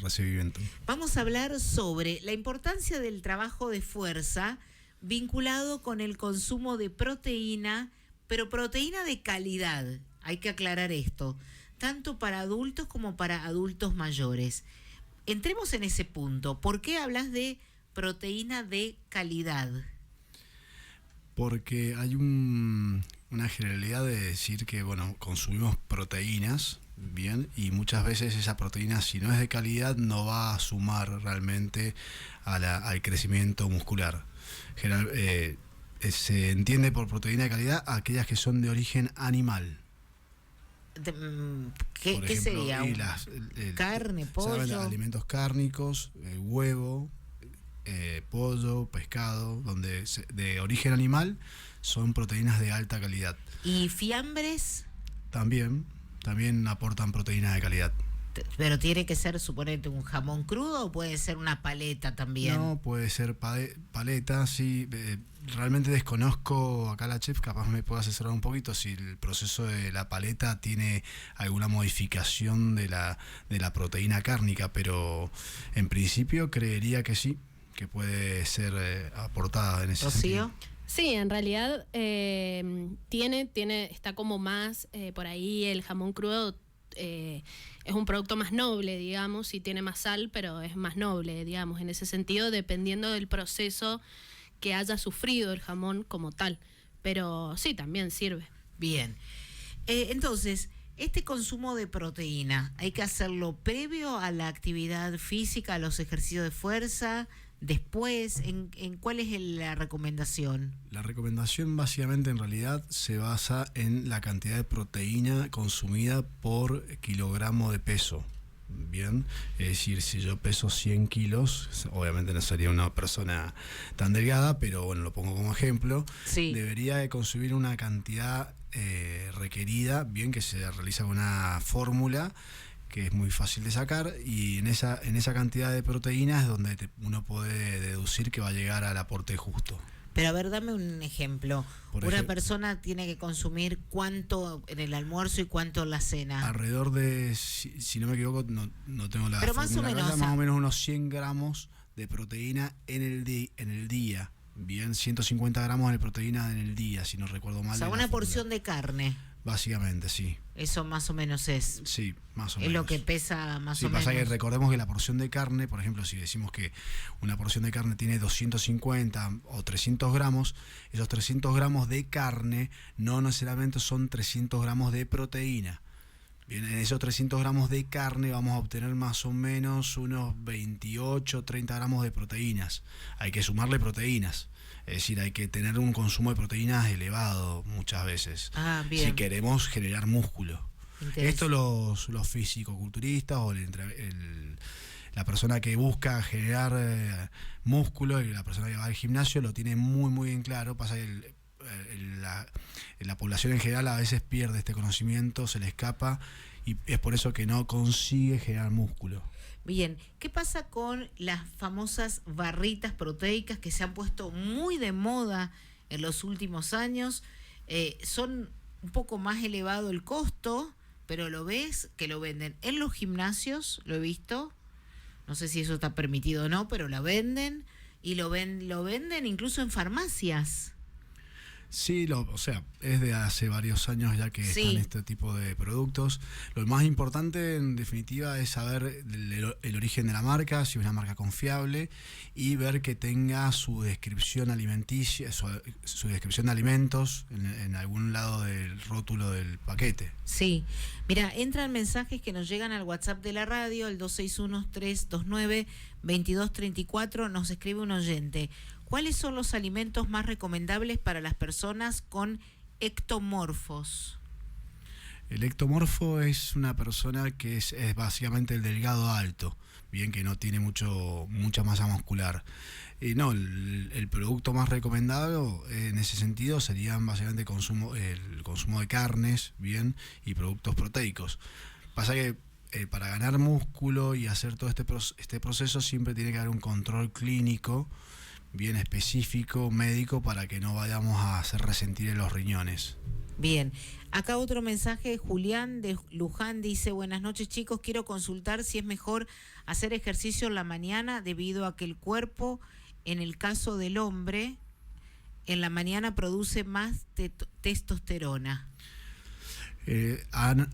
recibimiento. Vamos a hablar sobre la importancia del trabajo de fuerza vinculado con el consumo de proteína, pero proteína de calidad. Hay que aclarar esto, tanto para adultos como para adultos mayores. Entremos en ese punto. ¿Por qué hablas de proteína de calidad? Porque hay una generalidad de decir que, bueno, consumimos proteínas, bien, y muchas veces esa proteína, si no es de calidad, no va a sumar realmente al crecimiento muscular. Se entiende por proteína de calidad aquellas que son de origen animal. ¿Qué Ejemplo, sería? ¿Carne, pollo? Alimentos cárnicos, huevo, pollo, pescado, donde de origen animal son proteínas de alta calidad. ¿Y fiambres? También aportan proteínas de calidad. Pero tiene que ser, suponete, un jamón crudo o puede ser una paleta también. No, puede ser paleta, sí. Realmente desconozco, acá la chef capaz me puede asesorar un poquito si el proceso de la paleta tiene alguna modificación de la proteína cárnica, pero en principio creería que sí, que puede ser aportada en ese ¿Rocío? sentido. Sí, en realidad está como más por ahí el jamón crudo. Es un producto más noble, digamos, sí tiene más sal, pero es más noble, digamos, en ese sentido, dependiendo del proceso que haya sufrido el jamón como tal. Pero sí, también sirve. Bien. Entonces, este consumo de proteína, ¿hay que hacerlo previo a la actividad física, a los ejercicios de fuerza? Después, ¿en cuál es la recomendación? La recomendación básicamente en realidad se basa en la cantidad de proteína consumida por kilogramo de peso. Bien, es decir, si yo peso 100 kilos, obviamente no sería una persona tan delgada, pero bueno, lo pongo como ejemplo, sí. Debería de consumir una cantidad requerida, bien, que se realiza con una fórmula que es muy fácil de sacar, y en esa cantidad de proteínas es donde uno puede deducir que va a llegar al aporte justo. Pero a ver, dame un ejemplo. Una persona tiene que consumir cuánto en el almuerzo y cuánto en la cena. Alrededor de, si no me equivoco, no tengo la pero más o menos, más o menos unos 100 gramos de proteína en el día. Bien, 150 gramos de proteína en el día, si no recuerdo mal. O sea, una porción de carne. Básicamente, sí. Eso más o menos es. Sí, más o menos. Es lo que pesa más o menos. Sí, pasa que recordemos que la porción de carne, por ejemplo, si decimos que una porción de carne tiene 250 o 300 gramos, esos 300 gramos de carne no necesariamente son 300 gramos de proteína. Bien, en esos 300 gramos de carne vamos a obtener más o menos unos 28, 30 gramos de proteínas. Hay que sumarle proteínas. Es decir, hay que tener un consumo de proteínas elevado muchas veces. Bien. Si queremos generar músculo. Esto los fisicoculturistas o la persona que busca generar músculo y la persona que va al gimnasio lo tiene muy muy en claro. Pasa que la población en general a veces pierde este conocimiento, se le escapa, y es por eso que no consigue generar músculo. Bien, ¿qué pasa con las famosas barritas proteicas que se han puesto muy de moda en los últimos años? Son un poco más elevado el costo, pero lo ves que lo venden en los gimnasios, lo he visto, no sé si eso está permitido o no, pero la venden, y lo venden incluso en farmacias. Sí, o sea, es de hace varios años ya que están este tipo de productos. Lo más importante, en definitiva, es saber el origen de la marca, si es una marca confiable, y ver que tenga su descripción alimenticia, su descripción de alimentos en algún lado del rótulo del paquete. Sí, mira, entran mensajes que nos llegan al WhatsApp de la radio, el 261-329-2234, nos escribe un oyente. ¿Cuáles son los alimentos más recomendables para las personas con ectomorfos? El ectomorfo es una persona que es básicamente el delgado alto, bien, que no tiene mucha masa muscular. El producto más recomendado en ese sentido serían básicamente el consumo de carnes, bien, y productos proteicos. Pasa que para ganar músculo y hacer todo este proceso siempre tiene que haber un control clínico, bien específico, médico, para que no vayamos a hacer resentir en los riñones. Bien, acá otro mensaje, Julián de Luján dice, buenas noches chicos, quiero consultar si es mejor hacer ejercicio en la mañana debido a que el cuerpo, en el caso del hombre, en la mañana produce más testosterona.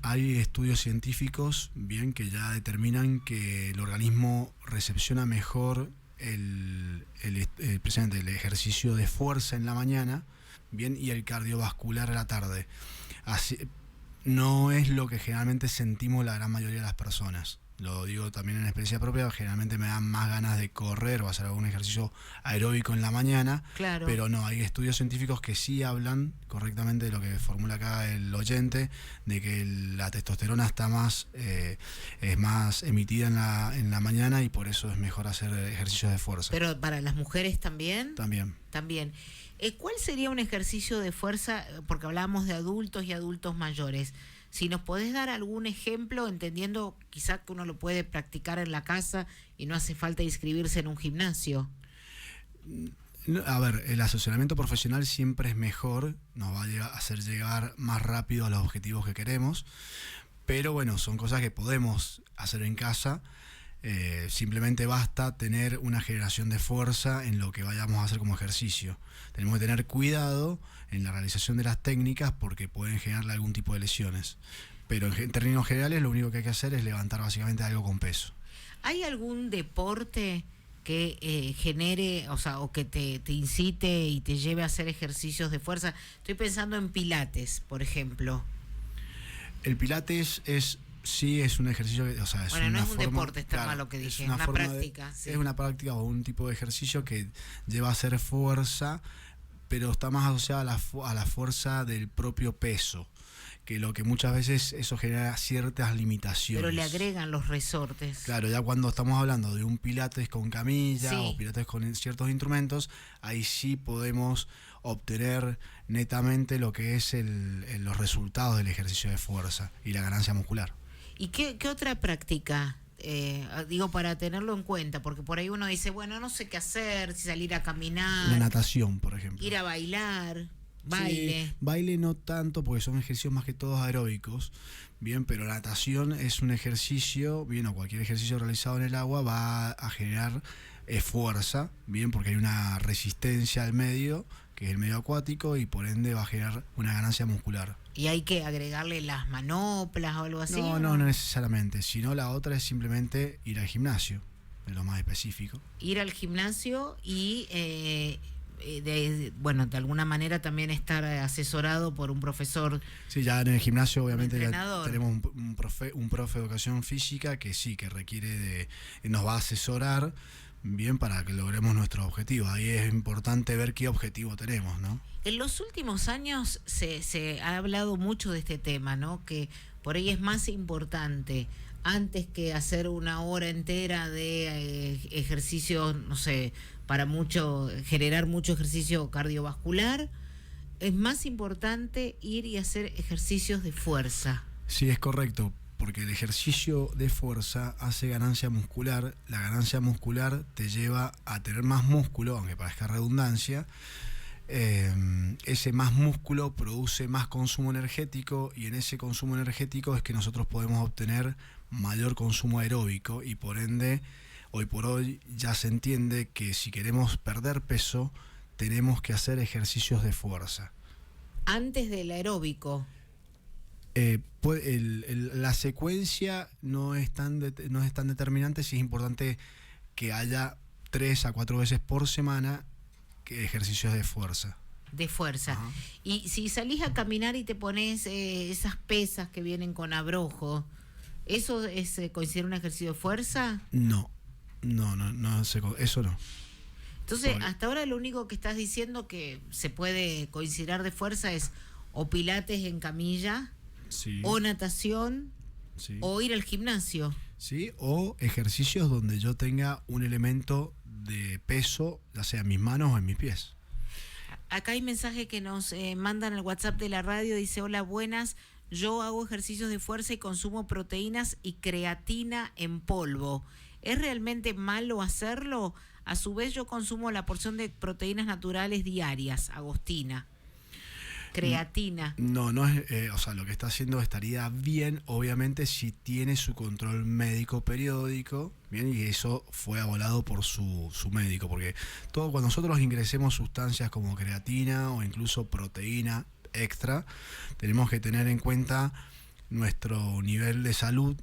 Hay estudios científicos bien que ya determinan que el organismo recepciona mejor precisamente el ejercicio de fuerza en la mañana, bien, y el cardiovascular a la tarde. Así, no es lo que generalmente sentimos la gran mayoría de las personas. Lo digo también en experiencia propia, generalmente me dan más ganas de correr o hacer algún ejercicio aeróbico en la mañana, claro. Pero no, hay estudios científicos que sí hablan correctamente de lo que formula acá el oyente, de que la testosterona está es más emitida en la mañana y por eso es mejor hacer ejercicios de fuerza. ¿Pero para las mujeres también? También. ¿Cuál sería un ejercicio de fuerza? Porque hablábamos de adultos y adultos mayores. Si nos podés dar algún ejemplo, entendiendo quizá que uno lo puede practicar en la casa y no hace falta inscribirse en un gimnasio. A ver, el asesoramiento profesional siempre es mejor, nos va a hacer llegar más rápido a los objetivos que queremos, pero bueno, son cosas que podemos hacer en casa. Simplemente basta tener una generación de fuerza en lo que vayamos a hacer como ejercicio. Tenemos que tener cuidado en la realización de las técnicas porque pueden generarle algún tipo de lesiones. Pero en términos generales lo único que hay que hacer es levantar básicamente algo con peso. ¿Hay algún deporte que genere, o que te incite y te lleve a hacer ejercicios de fuerza? Estoy pensando en pilates, por ejemplo. El pilates sí, es un ejercicio que, es no es un forma, deporte, está claro, mal lo que dije, es una práctica. Sí. Es una práctica o un tipo de ejercicio que lleva a hacer fuerza, pero está más asociado a la fuerza del propio peso, que lo que muchas veces eso genera ciertas limitaciones. Pero le agregan los resortes. Claro, ya cuando estamos hablando de un pilates con camilla, sí, o pilates con ciertos instrumentos, ahí sí podemos obtener netamente lo que es los resultados del ejercicio de fuerza y la ganancia muscular. ¿Y qué otra práctica? Digo, para tenerlo en cuenta, porque por ahí uno dice, bueno, no sé qué hacer, si salir a caminar. La natación, por ejemplo. Ir a bailar, baile. Sí, baile no tanto, porque son ejercicios más que todos aeróbicos, bien, pero la natación es un ejercicio, bien, o cualquier ejercicio realizado en el agua va a generar fuerza, bien, porque hay una resistencia al medio, que es el medio acuático, y por ende va a generar una ganancia muscular. ¿Y hay que agregarle las manoplas o algo así? No necesariamente, sino la otra es simplemente ir al gimnasio, es lo más específico. Ir al gimnasio y, de alguna manera también estar asesorado por un profesor. Sí, ya en el gimnasio obviamente ya tenemos un profe de educación física que sí, que requiere nos va a asesorar bien para que logremos nuestro objetivo. Ahí es importante ver qué objetivo tenemos, ¿no? En los últimos años se ha hablado mucho de este tema, ¿no? Que por ahí es más importante, antes que hacer una hora entera de ejercicio, no sé, generar mucho ejercicio cardiovascular, es más importante ir y hacer ejercicios de fuerza. Sí, es correcto, porque el ejercicio de fuerza hace ganancia muscular. La ganancia muscular te lleva a tener más músculo, aunque parezca redundancia. Ese más músculo produce más consumo energético, y en ese consumo energético es que nosotros podemos obtener mayor consumo aeróbico, y por ende hoy por hoy ya se entiende que si queremos perder peso tenemos que hacer ejercicios de fuerza antes del aeróbico. La secuencia no es tan determinante. Si es importante que haya 3 a 4 veces por semana ejercicios de fuerza. Ajá. Y si salís a caminar y te pones esas pesas que vienen con abrojo, ¿eso considera un ejercicio de fuerza? No, eso no. Entonces, hasta ahora lo único que estás diciendo que se puede considerar de fuerza es o pilates en camilla, sí, o natación, sí, o ir al gimnasio. Sí, o ejercicios donde yo tenga un elemento de peso, ya sea en mis manos o en mis pies. Acá hay mensaje que nos mandan al WhatsApp de la radio, dice: hola, buenas, yo hago ejercicios de fuerza y consumo proteínas y creatina en polvo. ¿Es realmente malo hacerlo? A su vez yo consumo la porción de proteínas naturales diarias, Agostina. Creatina. No es, o sea, lo que está haciendo estaría bien, obviamente, si tiene su control médico periódico, bien, y eso fue avalado por su médico, porque cuando nosotros ingresemos sustancias como creatina o incluso proteína extra, tenemos que tener en cuenta nuestro nivel de salud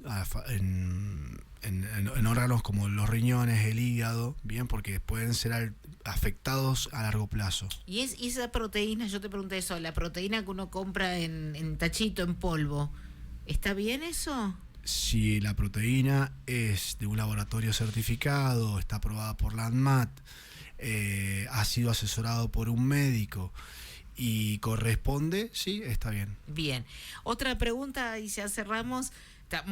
en órganos como los riñones, el hígado, bien, porque pueden ser afectados a largo plazo. Y esa proteína, yo te pregunté eso, la proteína que uno compra en tachito, en polvo, ¿está bien eso? Si la proteína es de un laboratorio certificado, está aprobada por la ANMAT, ha sido asesorado por un médico y corresponde, sí, está bien. Bien. Otra pregunta y ya cerramos.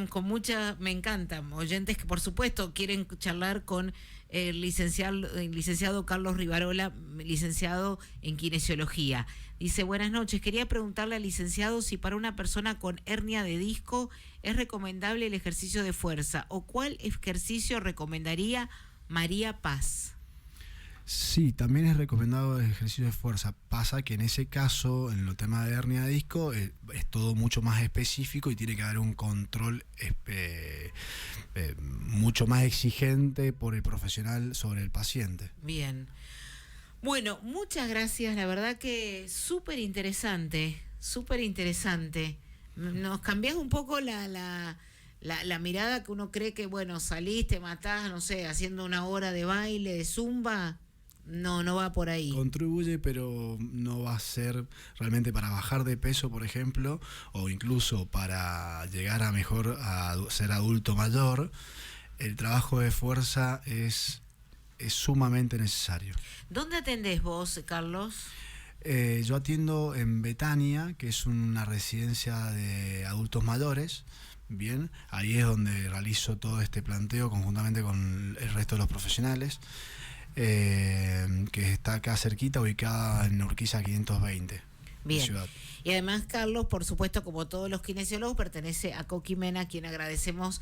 Con me encantan oyentes que por supuesto quieren charlar con el licenciado Carlos Rivarola, licenciado en kinesiología. Dice, buenas noches, quería preguntarle al licenciado si para una persona con hernia de disco es recomendable el ejercicio de fuerza o cuál ejercicio recomendaría María Paz. Sí, también es recomendado el ejercicio de fuerza. Pasa que en ese caso, en el tema de hernia de disco, es todo mucho más específico y tiene que haber un control mucho más exigente por el profesional sobre el paciente. Bien. Bueno, muchas gracias. La verdad que súper interesante, súper interesante. Nos cambiás un poco la mirada que uno cree que, bueno, salís, te matás, no sé, haciendo una hora de baile, de zumba. No va por ahí. Contribuye, pero no va a ser realmente para bajar de peso, por ejemplo, o incluso para llegar a ser adulto mayor. El trabajo de fuerza es sumamente necesario. ¿Dónde atendés vos, Carlos? Yo atiendo en Betania, que es una residencia de adultos mayores. Bien, ahí es donde realizo todo este planteo conjuntamente con el resto de los profesionales. Que está acá cerquita, ubicada en Urquiza 520. Bien. Ciudad. Y además Carlos, por supuesto, como todos los kinesiólogos, pertenece a Coquimena, a quien agradecemos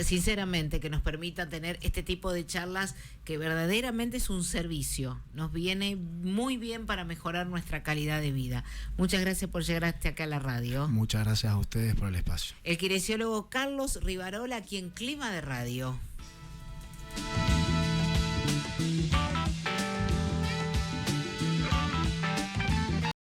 sinceramente que nos permita tener este tipo de charlas que verdaderamente es un servicio. Nos viene muy bien para mejorar nuestra calidad de vida. Muchas gracias por llegar hasta acá a la radio. Muchas gracias a ustedes por el espacio. El kinesiólogo Carlos Rivarola, aquí en Clima de Radio.